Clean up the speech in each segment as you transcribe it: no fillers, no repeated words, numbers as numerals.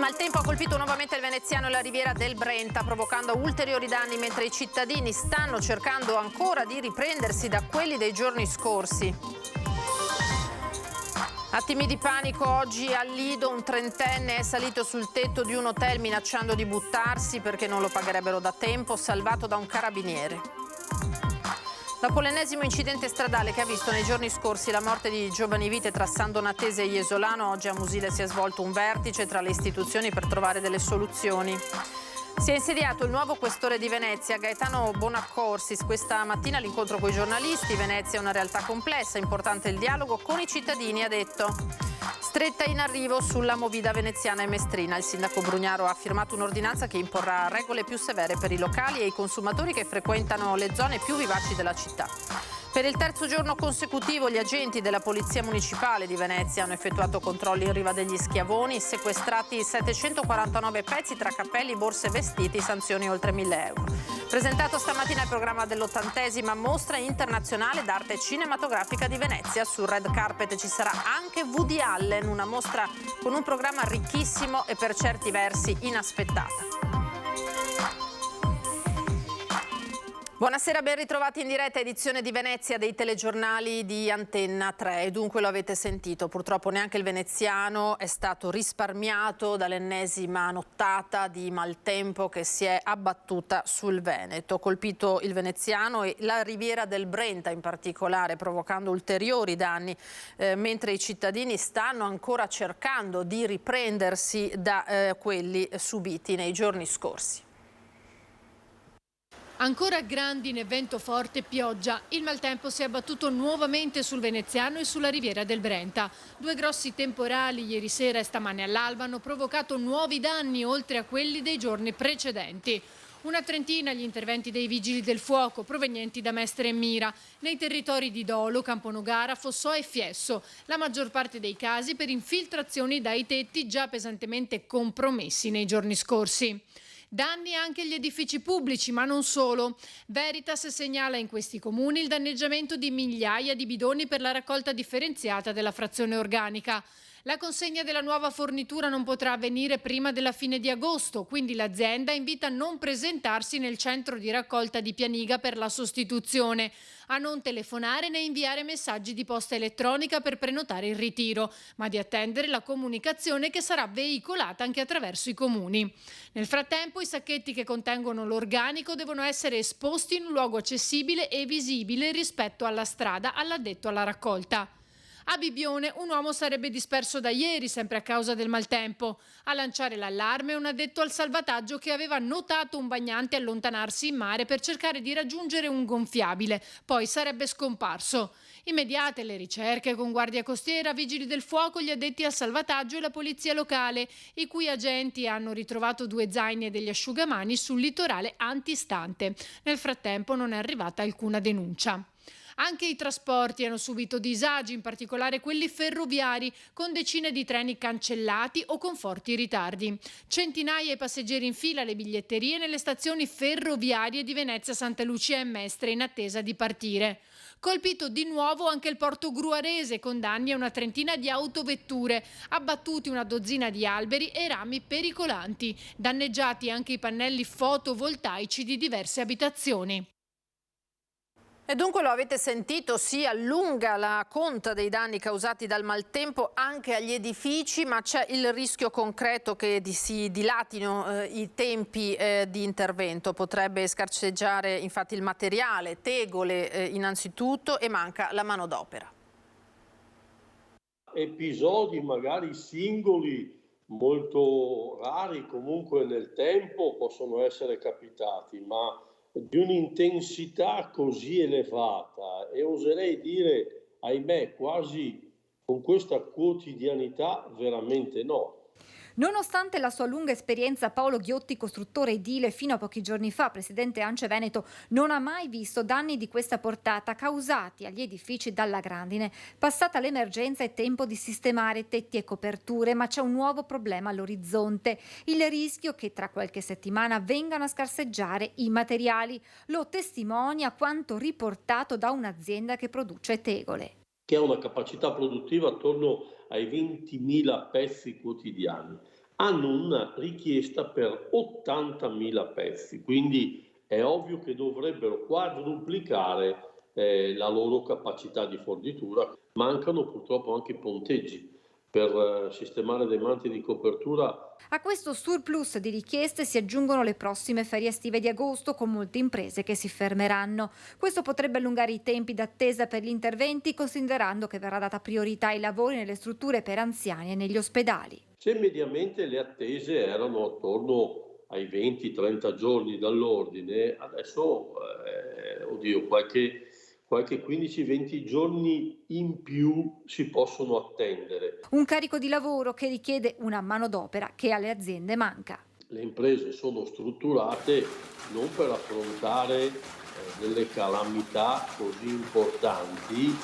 maltempo ha colpito nuovamente il veneziano e la riviera del Brenta, provocando ulteriori danni mentre i cittadini stanno cercando ancora di riprendersi da quelli dei giorni scorsi. Attimi di panico oggi a Lido, un trentenne è salito sul tetto di un hotel minacciando di buttarsi perché non lo pagherebbero da tempo, salvato da un carabiniere. Dopo l'ennesimo incidente stradale che ha visto nei giorni scorsi la morte di giovani vite tra San Donatese e Jesolano, oggi a Musile si è svolto un vertice tra le istituzioni per trovare delle soluzioni. Si è insediato il nuovo questore di Venezia, Gaetano Bonaccorsis. Questa mattina all'incontro con i giornalisti. Venezia è una realtà complessa, importante il dialogo con i cittadini, ha detto. Stretta in arrivo sulla movida veneziana e mestrina. Il sindaco Brugnaro ha firmato un'ordinanza che imporrà regole più severe per i locali e i consumatori che frequentano le zone più vivaci della città. Per il terzo giorno consecutivo gli agenti della Polizia Municipale di Venezia hanno effettuato controlli in riva degli Schiavoni, sequestrati 749 pezzi tra cappelli, borse e vestiti, sanzioni oltre 1.000 euro. Presentato stamattina il programma dell'80ª Mostra Internazionale d'Arte Cinematografica di Venezia. Sul red carpet ci sarà anche Woody Allen, una mostra con un programma ricchissimo e per certi versi inaspettata. Buonasera, ben ritrovati in diretta edizione di Venezia dei telegiornali di Antenna 3. E dunque lo avete sentito, purtroppo neanche il veneziano è stato risparmiato dall'ennesima nottata di maltempo che si è abbattuta sul Veneto. Colpito il veneziano e la riviera del Brenta in particolare, provocando ulteriori danni, mentre i cittadini stanno ancora cercando di riprendersi da quelli subiti nei giorni scorsi. Ancora grandine, vento forte e pioggia. Il maltempo si è abbattuto nuovamente sul veneziano e sulla riviera del Brenta. Due grossi temporali ieri sera e stamane all'alba hanno provocato nuovi danni oltre a quelli dei giorni precedenti. Una trentina gli interventi dei vigili del fuoco provenienti da Mestre e Mira, nei territori di Dolo, Camponogara, Fossò e Fiesso. La maggior parte dei casi per infiltrazioni dai tetti già pesantemente compromessi nei giorni scorsi. Danni anche agli edifici pubblici, ma non solo. Veritas segnala in questi comuni il danneggiamento di migliaia di bidoni per la raccolta differenziata della frazione organica. La consegna della nuova fornitura non potrà avvenire prima della fine di agosto, quindi l'azienda invita a non presentarsi nel centro di raccolta di Pianiga per la sostituzione, a non telefonare né inviare messaggi di posta elettronica per prenotare il ritiro, ma di attendere la comunicazione che sarà veicolata anche attraverso i comuni. Nel frattempo i sacchetti che contengono l'organico devono essere esposti in un luogo accessibile e visibile rispetto alla strada all'addetto alla raccolta. A Bibbione un uomo sarebbe disperso da ieri, sempre a causa del maltempo. A lanciare l'allarme un addetto al salvataggio che aveva notato un bagnante allontanarsi in mare per cercare di raggiungere un gonfiabile, poi sarebbe scomparso. Immediate le ricerche con Guardia Costiera, Vigili del Fuoco, gli addetti al salvataggio e la polizia locale, i cui agenti hanno ritrovato 2 zaini e degli asciugamani sul litorale antistante. Nel frattempo non è arrivata alcuna denuncia. Anche i trasporti hanno subito disagi, in particolare quelli ferroviari, con decine di treni cancellati o con forti ritardi. Centinaia di passeggeri in fila alle biglietterie nelle stazioni ferroviarie di Venezia, Santa Lucia e Mestre in attesa di partire. Colpito di nuovo anche il porto gruarese, con danni a una trentina di autovetture, abbattuti una dozzina di alberi e rami pericolanti, danneggiati anche i pannelli fotovoltaici di diverse abitazioni. E dunque lo avete sentito, si allunga la conta dei danni causati dal maltempo anche agli edifici, ma c'è il rischio concreto che si dilatino i tempi di intervento. Potrebbe scarseggiare infatti il materiale, tegole innanzitutto, e manca la manodopera. Episodi magari singoli molto rari comunque nel tempo possono essere capitati, ma di un'intensità così elevata e oserei dire, ahimè, quasi con questa quotidianità, veramente no. Nonostante la sua lunga esperienza, Paolo Ghiotti, costruttore edile fino a pochi giorni fa, presidente ANCE Veneto, non ha mai visto danni di questa portata causati agli edifici dalla grandine. Passata l'emergenza è tempo di sistemare tetti e coperture, ma c'è un nuovo problema all'orizzonte: il rischio che tra qualche settimana vengano a scarseggiare i materiali. Lo testimonia quanto riportato da un'azienda che produce tegole, che ha una capacità produttiva attorno ai 20.000 pezzi quotidiani. hanno una richiesta per 80.000 pezzi, quindi è ovvio che dovrebbero quadruplicare la loro capacità di fornitura. Mancano purtroppo anche i ponteggi per sistemare dei manti di copertura. A questo surplus di richieste si aggiungono le prossime ferie estive di agosto, con molte imprese che si fermeranno. Questo potrebbe allungare i tempi d'attesa per gli interventi, considerando che verrà data priorità ai lavori nelle strutture per anziani e negli ospedali. Se mediamente le attese erano attorno ai 20-30 giorni dall'ordine, adesso qualche 15-20 giorni in più si possono attendere. Un carico di lavoro che richiede una manodopera che alle aziende manca. Le imprese sono strutturate non per affrontare delle calamità così importanti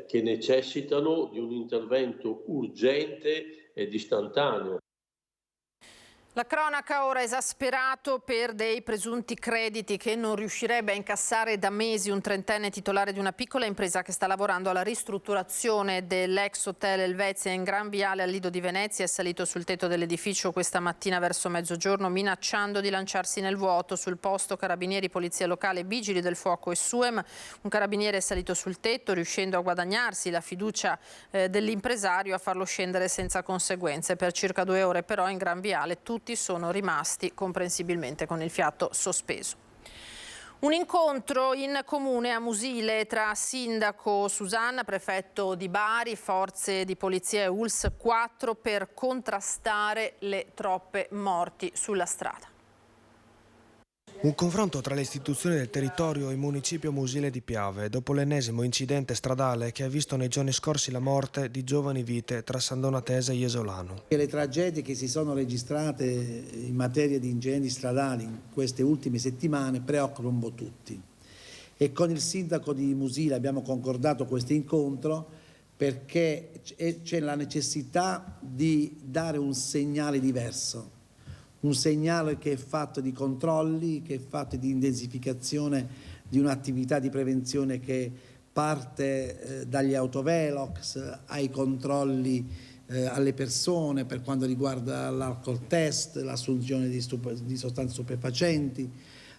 che necessitano di un intervento urgente ed istantaneo. La cronaca ora esasperato per dei presunti crediti che non riuscirebbe a incassare da mesi un trentenne titolare di una piccola impresa che sta lavorando alla ristrutturazione dell'ex hotel Elvezia in Gran Viale al Lido di Venezia. È salito sul tetto dell'edificio questa mattina verso mezzogiorno minacciando di lanciarsi nel vuoto. Sul posto carabinieri, polizia locale, vigili del fuoco e SUEM. Un carabiniere è salito sul tetto riuscendo a guadagnarsi la fiducia dell'impresario, a farlo scendere senza conseguenze. Per circa 2 ore però in Gran Viale tutti sono rimasti comprensibilmente con il fiato sospeso. Un incontro in comune a Musile tra sindaco Susanna, prefetto di Bari, forze di polizia e ULS 4 per contrastare le troppe morti sulla strada. Un confronto tra le istituzioni del territorio e il municipio Musile di Piave dopo l'ennesimo incidente stradale che ha visto nei giorni scorsi la morte di giovani vite tra San Donatese e Jesolano. Le tragedie che si sono registrate in materia di incidenti stradali in queste ultime settimane preoccupano un po' tutti. E con il sindaco di Musile abbiamo concordato questo incontro perché c'è la necessità di dare un segnale diverso. Un segnale che è fatto di controlli, che è fatto di intensificazione di un'attività di prevenzione che parte dagli autovelox ai controlli alle persone per quanto riguarda l'alcol test, l'assunzione di sostanze stupefacenti,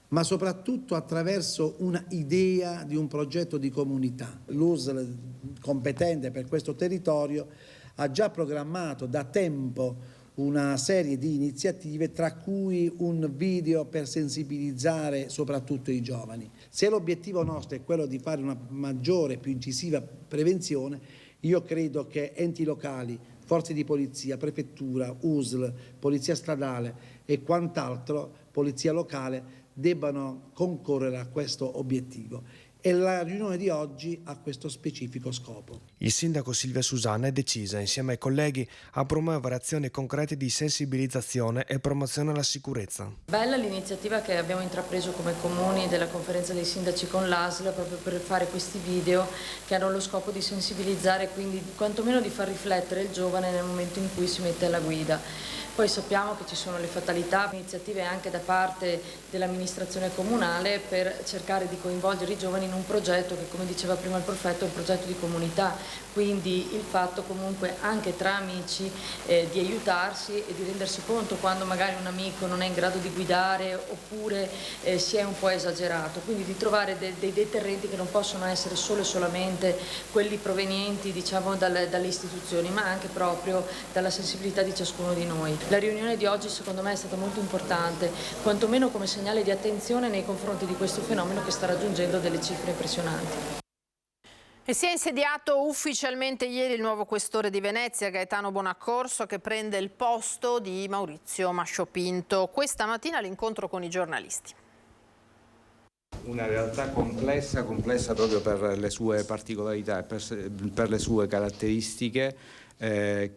ma soprattutto attraverso una idea di un progetto di comunità. L'USL competente per questo territorio ha già programmato da tempo una serie di iniziative, tra cui un video per sensibilizzare soprattutto i giovani. Se l'obiettivo nostro è quello di fare una maggiore, più incisiva prevenzione, io credo che enti locali, forze di polizia, prefettura, USL, polizia stradale e quant'altro, polizia locale, debbano concorrere a questo obiettivo. E la riunione di oggi ha questo specifico scopo. Il sindaco Silvia Susanna è decisa, insieme ai colleghi, a promuovere azioni concrete di sensibilizzazione e promozione alla sicurezza. Bella l'iniziativa che abbiamo intrapreso come comuni della conferenza dei sindaci con l'ASL proprio per fare questi video che hanno lo scopo di sensibilizzare, quindi quantomeno di far riflettere il giovane nel momento in cui si mette alla guida. Poi sappiamo che ci sono le fatalità, iniziative anche da parte dell'amministrazione comunale per cercare di coinvolgere i giovani in un progetto che, come diceva prima il prefetto, è un progetto di comunità, quindi il fatto comunque anche tra amici di aiutarsi e di rendersi conto quando magari un amico non è in grado di guidare oppure si è un po' esagerato, quindi di trovare dei deterrenti che non possono essere solo e solamente quelli provenienti, diciamo, dalle istituzioni, ma anche proprio dalla sensibilità di ciascuno di noi. La riunione di oggi secondo me è stata molto importante, quantomeno come segnale di attenzione nei confronti di questo fenomeno che sta raggiungendo delle cifre impressionanti. E si è insediato ufficialmente ieri il nuovo questore di Venezia, Gaetano Bonaccorso, che prende il posto di Maurizio Masciopinto. Questa mattina l'incontro con i giornalisti. Una realtà complessa proprio per le sue particolarità e per le sue caratteristiche che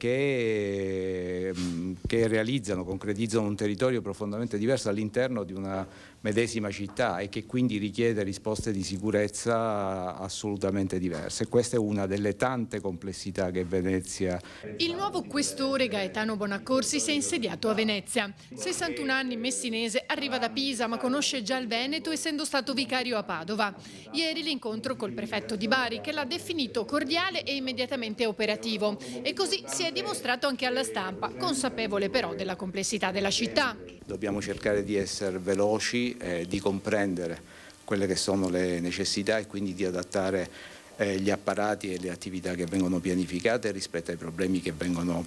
concretizzano un territorio profondamente diverso all'interno di una medesima città e che quindi richiede risposte di sicurezza assolutamente diverse. E questa è una delle tante complessità che Venezia... Il nuovo questore Gaetano Bonaccorsi si è insediato a Venezia. 61 anni, messinese, arriva da Pisa ma conosce già il Veneto essendo stato vicario a Padova. Ieri l'incontro col prefetto di Bari che l'ha definito cordiale e immediatamente operativo. E così si è dimostrato anche alla stampa, consapevole però della complessità della città. Dobbiamo cercare di essere veloci, di comprendere quelle che sono le necessità e quindi di adattare gli apparati e le attività che vengono pianificate rispetto ai problemi che vengono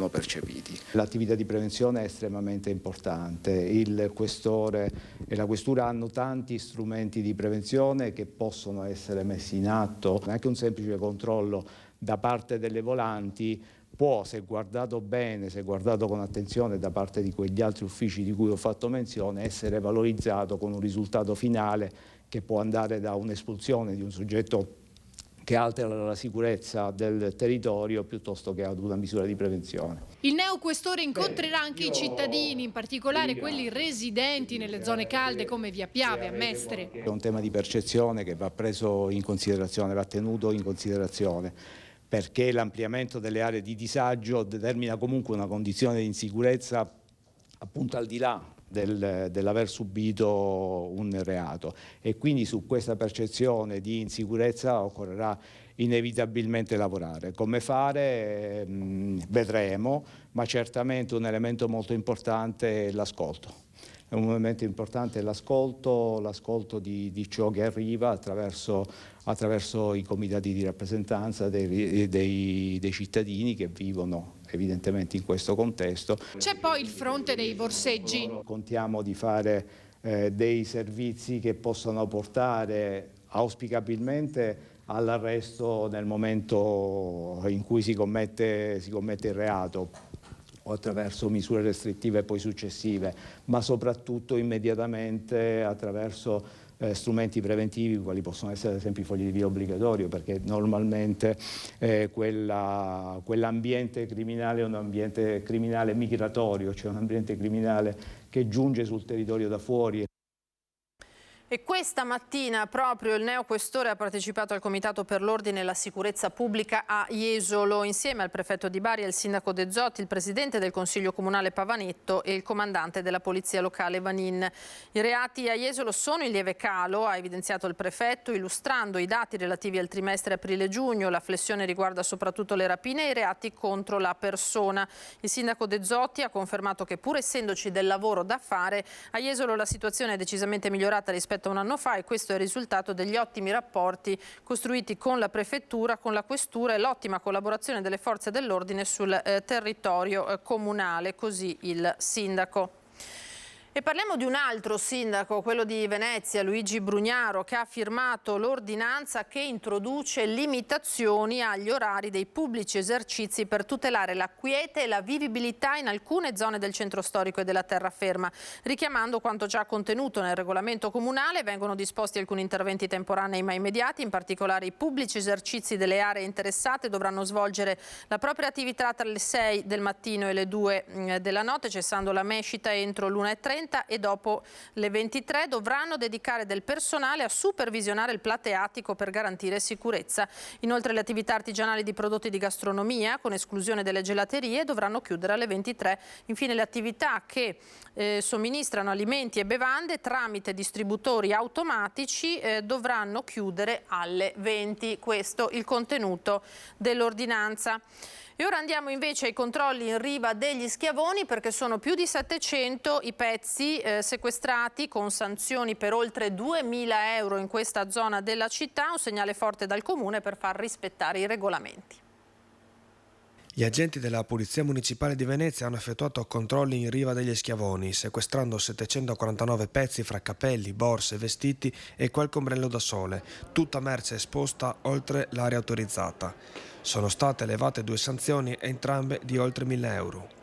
percepiti. L'attività di prevenzione è estremamente importante, il questore e la questura hanno tanti strumenti di prevenzione che possono essere messi in atto, anche un semplice controllo da parte delle volanti può, se guardato bene, se guardato con attenzione da parte di quegli altri uffici di cui ho fatto menzione, essere valorizzato con un risultato finale che può andare da un'espulsione di un soggetto che altera la sicurezza del territorio piuttosto che ad una misura di prevenzione. Il neoquestore incontrerà anche i cittadini, in particolare quelli residenti nelle zone calde come Via Piave a Mestre. È un tema di percezione che va preso in considerazione, va tenuto in considerazione, perché l'ampliamento delle aree di disagio determina comunque una condizione di insicurezza appunto al di là dell'aver subito un reato, e quindi su questa percezione di insicurezza occorrerà inevitabilmente lavorare. Come fare vedremo, ma certamente un elemento molto importante è l'ascolto. È un elemento importante l'ascolto di ciò che arriva attraverso i comitati di rappresentanza dei cittadini che vivono evidentemente in questo contesto. C'è poi il fronte dei borseggi. Contiamo di fare dei servizi che possano portare auspicabilmente all'arresto nel momento in cui si commette il reato, o attraverso misure restrittive poi successive, ma soprattutto immediatamente attraverso strumenti preventivi quali possono essere ad esempio i fogli di via obbligatorio, perché normalmente quell'ambiente criminale è un ambiente criminale migratorio, cioè un ambiente criminale che giunge sul territorio da fuori. E questa mattina proprio il neoquestore ha partecipato al Comitato per l'Ordine e la Sicurezza Pubblica a Jesolo, insieme al prefetto di Bari e al sindaco De Zotti, il presidente del Consiglio Comunale Pavanetto e il comandante della Polizia Locale Vanin. I reati a Jesolo sono in lieve calo, ha evidenziato il prefetto, illustrando i dati relativi al trimestre aprile-giugno. La flessione riguarda soprattutto le rapine e i reati contro la persona. Il sindaco De Zotti ha confermato che, pur essendoci del lavoro da fare, a Jesolo la situazione è decisamente migliorata rispetto a un anno fa, e questo è il risultato degli ottimi rapporti costruiti con la prefettura, con la questura e l'ottima collaborazione delle forze dell'ordine sul territorio comunale, così il sindaco. E parliamo di un altro sindaco, quello di Venezia, Luigi Brugnaro, che ha firmato l'ordinanza che introduce limitazioni agli orari dei pubblici esercizi per tutelare la quiete e la vivibilità in alcune zone del centro storico e della terraferma. Richiamando quanto già contenuto nel regolamento comunale, vengono disposti alcuni interventi temporanei ma immediati. In particolare, i pubblici esercizi delle aree interessate dovranno svolgere la propria attività tra le 6 del mattino e le 2 della notte, cessando la mescita entro l'1:30, e dopo le 23 dovranno dedicare del personale a supervisionare il plateatico per garantire sicurezza. Inoltre le attività artigianali di prodotti di gastronomia, con esclusione delle gelaterie, dovranno chiudere alle 23. Infine le attività che somministrano alimenti e bevande tramite distributori automatici dovranno chiudere alle 20. Questo il contenuto dell'ordinanza. E ora andiamo invece ai controlli in riva degli Schiavoni, perché sono più di 700 i pezzi sequestrati con sanzioni per oltre 2.000 euro in questa zona della città, un segnale forte dal Comune per far rispettare i regolamenti. Gli agenti della Polizia Municipale di Venezia hanno effettuato controlli in riva degli Schiavoni, sequestrando 749 pezzi fra capelli, borse, vestiti e qualche ombrello da sole, tutta merce esposta oltre l'area autorizzata. Sono state elevate 2 sanzioni, entrambe di oltre 1.000 euro.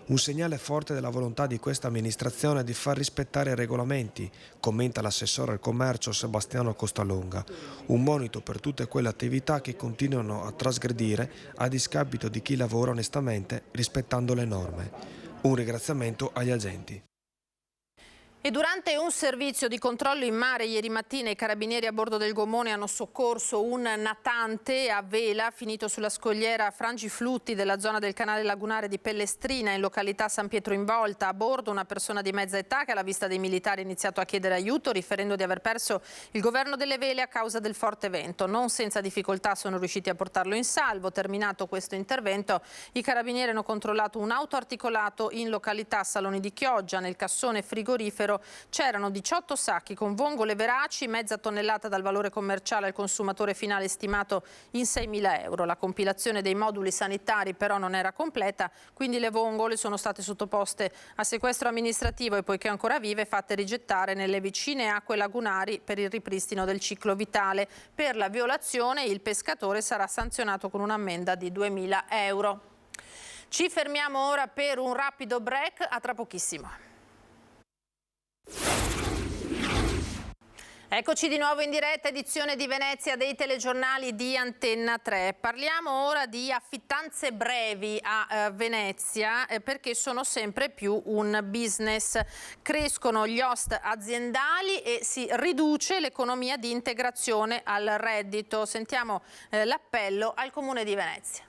Un segnale forte della volontà di questa amministrazione di far rispettare i regolamenti, commenta l'assessore al commercio Sebastiano Costalonga. Un monito per tutte quelle attività che continuano a trasgredire a discapito di chi lavora onestamente rispettando le norme. Un ringraziamento agli agenti. E durante un servizio di controllo in mare ieri mattina i carabinieri a bordo del gommone hanno soccorso un natante a vela finito sulla scogliera Frangiflutti della zona del canale lagunare di Pellestrina in località San Pietro in Volta. A bordo una persona di mezza età che alla vista dei militari ha iniziato a chiedere aiuto riferendo di aver perso il governo delle vele a causa del forte vento. Non senza difficoltà sono riusciti a portarlo in salvo. Terminato questo intervento i carabinieri hanno controllato un auto articolato in località Saloni di Chioggia. Nel cassone frigorifero c'erano 18 sacchi con vongole veraci, mezza tonnellata dal valore commerciale al consumatore finale stimato in 6.000 euro. La compilazione dei moduli sanitari però non era completa, quindi le vongole sono state sottoposte a sequestro amministrativo e poiché ancora vive fatte rigettare nelle vicine acque lagunari per il ripristino del ciclo vitale. Per la violazione il pescatore sarà sanzionato con un'ammenda di 2.000 euro. Ci fermiamo ora per un rapido break, a tra pochissimo. Eccoci di nuovo in diretta, edizione di Venezia dei telegiornali di Antenna 3. Parliamo ora di affittanze brevi a Venezia perché sono sempre più un business. Crescono gli host aziendali e si riduce l'economia di integrazione al reddito. Sentiamo l'appello al Comune di Venezia.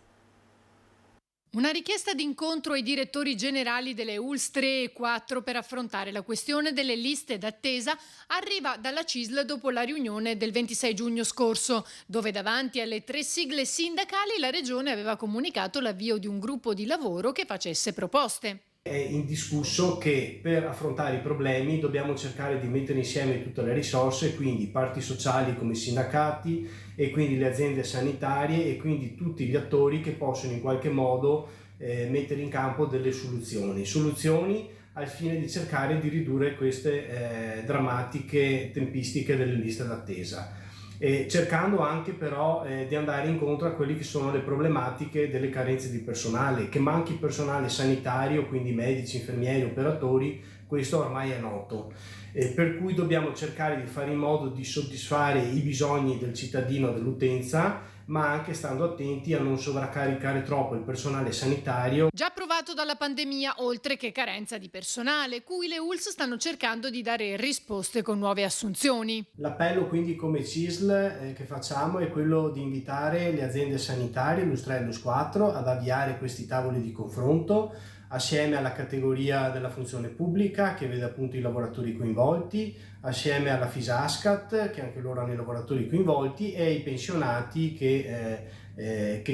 Una richiesta d'incontro ai direttori generali delle ULSS 3 e 4 per affrontare la questione delle liste d'attesa arriva dalla CISL dopo la riunione del 26 giugno scorso, dove davanti alle 3 sigle sindacali la Regione aveva comunicato l'avvio di un gruppo di lavoro che facesse proposte. È indiscusso che per affrontare i problemi dobbiamo cercare di mettere insieme tutte le risorse, quindi parti sociali come i sindacati e quindi le aziende sanitarie e quindi tutti gli attori che possono in qualche modo mettere in campo delle soluzioni al fine di cercare di ridurre queste drammatiche tempistiche delle liste d'attesa. Cercando anche però di andare incontro a quelle che sono le problematiche delle carenze di personale, che manchi personale sanitario, quindi medici, infermieri, operatori, questo ormai è noto, per cui dobbiamo cercare di fare in modo di soddisfare i bisogni del cittadino, dell'utenza, ma anche stando attenti a non sovraccaricare troppo il personale sanitario. Già provato dalla pandemia, oltre che carenza di personale, cui le ULSS stanno cercando di dare risposte con nuove assunzioni. L'appello quindi come CISL che facciamo è quello di invitare le aziende sanitarie, l'ULSS 3 e l'ULSS 4, ad avviare questi tavoli di confronto assieme alla categoria della funzione pubblica che vede appunto i lavoratori coinvolti, assieme alla FISASCAT che anche loro hanno i lavoratori coinvolti e ai pensionati che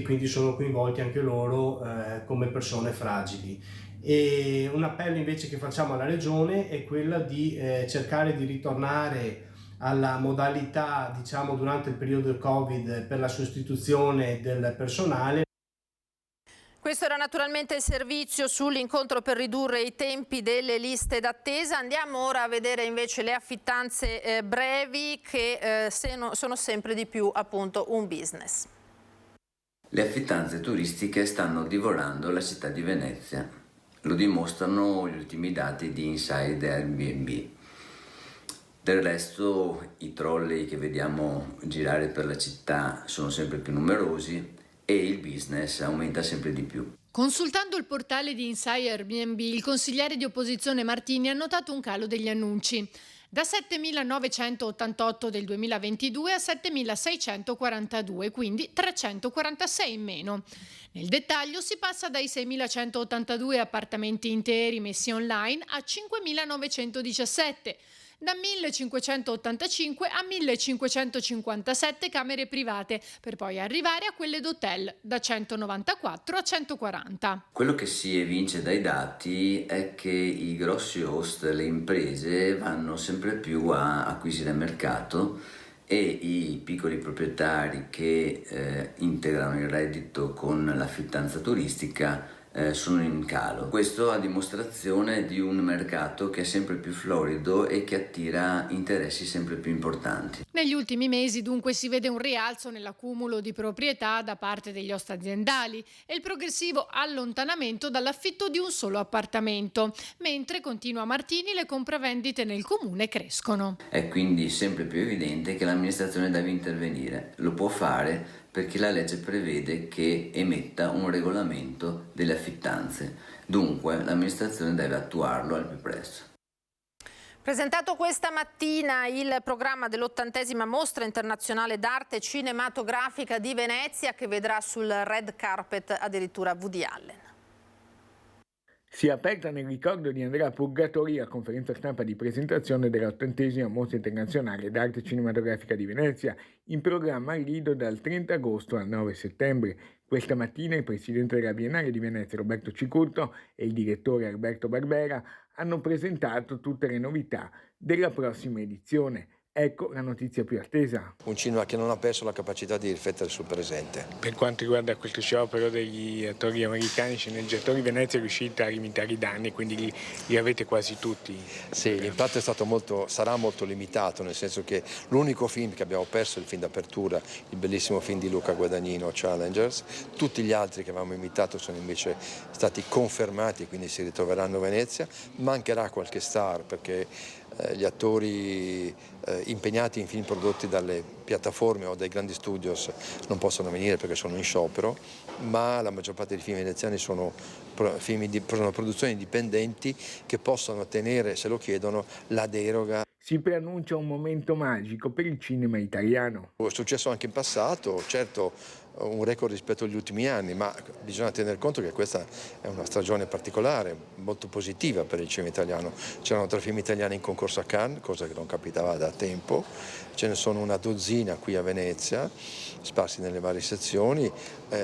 quindi sono coinvolti anche loro come persone fragili. E un appello invece che facciamo alla Regione è quella di cercare di ritornare alla modalità, diciamo, durante il periodo del Covid per la sostituzione del personale. Questo era naturalmente il servizio sull'incontro per ridurre i tempi delle liste d'attesa. Andiamo ora a vedere invece le affittanze brevi che sono sempre di più appunto un business. Le affittanze turistiche stanno divorando la città di Venezia. Lo dimostrano gli ultimi dati di Inside Airbnb. Del resto i trolley che vediamo girare per la città sono sempre più numerosi e il business aumenta sempre di più. Consultando il portale di Inside Airbnb, il consigliere di opposizione Martini ha notato un calo degli annunci. Da 7.988 del 2022 a 7.642, quindi 346 in meno. Nel dettaglio si passa dai 6.182 appartamenti interi messi online a 5.917, da 1.585 a 1.557 camere private, per poi arrivare a quelle d'hotel, da 194 a 140. Quello che si evince dai dati è che i grossi host, le imprese, vanno sempre più a acquisire mercato e i piccoli proprietari che integrano il reddito con l'affittanza turistica sono in calo. Questo a dimostrazione di un mercato che è sempre più florido e che attira interessi sempre più importanti. Negli ultimi mesi dunque si vede un rialzo nell'accumulo di proprietà da parte degli host aziendali e il progressivo allontanamento dall'affitto di un solo appartamento, mentre, continua Martini, le compravendite nel comune crescono. È quindi sempre più evidente che l'amministrazione deve intervenire. Lo può fare perché la legge prevede che emetta un regolamento delle affittanze. Dunque l'amministrazione deve attuarlo al più presto. Presentato questa mattina il programma dell'80ª Mostra Internazionale d'Arte Cinematografica di Venezia, che vedrà sul red carpet addirittura Woody Allen. Si è aperta nel ricordo di Andrea Purgatori la conferenza stampa di presentazione dell'80ª Mostra Internazionale d'Arte Cinematografica di Venezia, in programma al Lido dal 30 agosto al 9 settembre. Questa mattina il presidente della Biennale di Venezia, Roberto Cicurto, e il direttore Alberto Barbera hanno presentato tutte le novità della prossima edizione. Ecco la notizia più attesa. Un cinema che non ha perso la capacità di riflettere sul presente. Per quanto riguarda questo sciopero degli attori americani, sceneggiatori, Venezia è riuscita a limitare i danni, quindi li avete quasi tutti. Sì, l'impatto è stato sarà molto limitato, nel senso che l'unico film che abbiamo perso è il film d'apertura, il bellissimo film di Luca Guadagnino, Challengers. Tutti gli altri che avevamo imitato sono invece stati confermati, quindi si ritroveranno a Venezia. Mancherà qualche star perché gli attori impegnati in film prodotti dalle piattaforme o dai grandi studios non possono venire perché sono in sciopero, ma la maggior parte dei film veneziani sono produzioni indipendenti che possono ottenere, se lo chiedono, la deroga. Si preannuncia un momento magico per il cinema italiano. È successo anche in passato, certo un record rispetto agli ultimi anni, ma bisogna tener conto che questa è una stagione particolare, molto positiva per il cinema italiano. C'erano 3 film italiani in concorso a Cannes, cosa che non capitava da tempo, ce ne sono una dozzina qui a Venezia, sparsi nelle varie sezioni,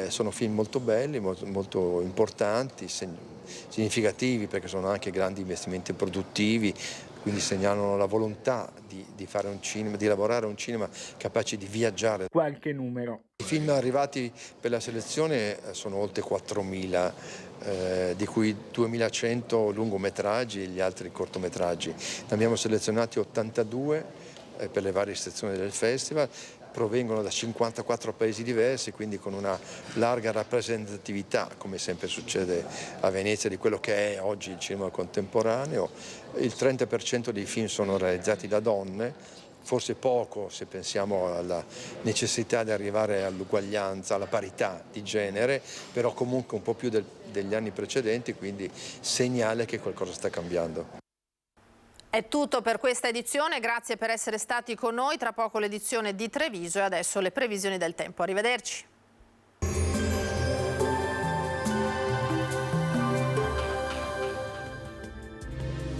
sono film molto belli, molto importanti, significativi perché sono anche grandi investimenti produttivi, quindi segnalano la volontà di fare un cinema, di lavorare a un cinema capace di viaggiare. Qualche numero. I film arrivati per la selezione sono oltre 4.000, di cui 2.100 lungometraggi e gli altri cortometraggi. Ne abbiamo selezionati 82 per le varie sezioni del festival, provengono da 54 paesi diversi, quindi con una larga rappresentatività, come sempre succede a Venezia, di quello che è oggi il cinema contemporaneo. Il 30% dei film sono realizzati da donne, forse poco se pensiamo alla necessità di arrivare all'uguaglianza, alla parità di genere, però comunque un po' più degli anni precedenti, quindi segnale che qualcosa sta cambiando. È tutto per questa edizione, grazie per essere stati con noi. Tra poco l'edizione di Treviso e adesso le previsioni del tempo. Arrivederci.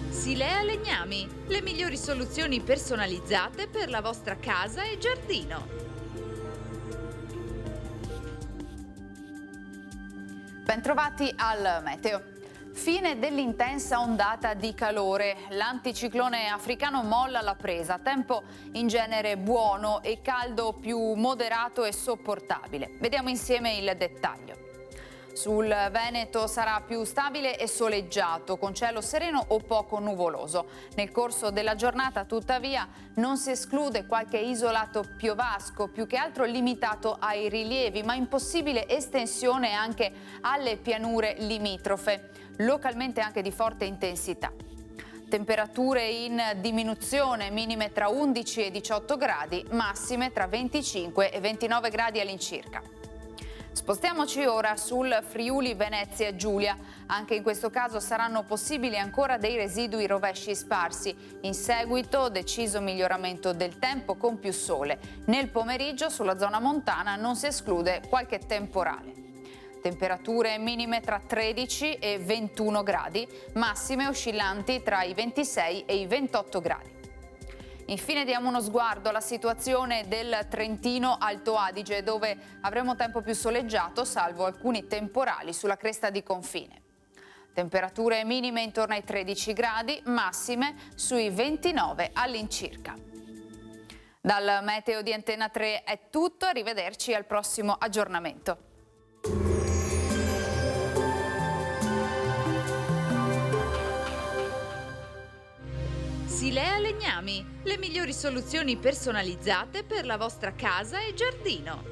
Silea Legnami, le migliori soluzioni personalizzate per la vostra casa e giardino. Bentrovati al meteo. Fine dell'intensa ondata di calore, l'anticiclone africano molla la presa, tempo in genere buono e caldo più moderato e sopportabile. Vediamo insieme il dettaglio. Sul Veneto sarà più stabile e soleggiato, con cielo sereno o poco nuvoloso. Nel corso della giornata, tuttavia, non si esclude qualche isolato piovasco, più che altro limitato ai rilievi, ma in possibile estensione anche alle pianure limitrofe, localmente anche di forte intensità. Temperature in diminuzione, minime tra 11 e 18 gradi, massime tra 25 e 29 gradi all'incirca. Spostiamoci ora sul Friuli Venezia Giulia. Anche in questo caso saranno possibili ancora dei residui rovesci sparsi. In seguito deciso miglioramento del tempo con più sole. Nel pomeriggio sulla zona montana non si esclude qualche temporale. Temperature minime tra 13 e 21 gradi, massime oscillanti tra i 26 e i 28 gradi. Infine diamo uno sguardo alla situazione del Trentino Alto Adige, dove avremo tempo più soleggiato, salvo alcuni temporali sulla cresta di confine. Temperature minime intorno ai 13 gradi, massime sui 29 all'incirca. Dal meteo di Antenna 3 è tutto, arrivederci al prossimo aggiornamento. Silea Legnami, le migliori soluzioni personalizzate per la vostra casa e giardino.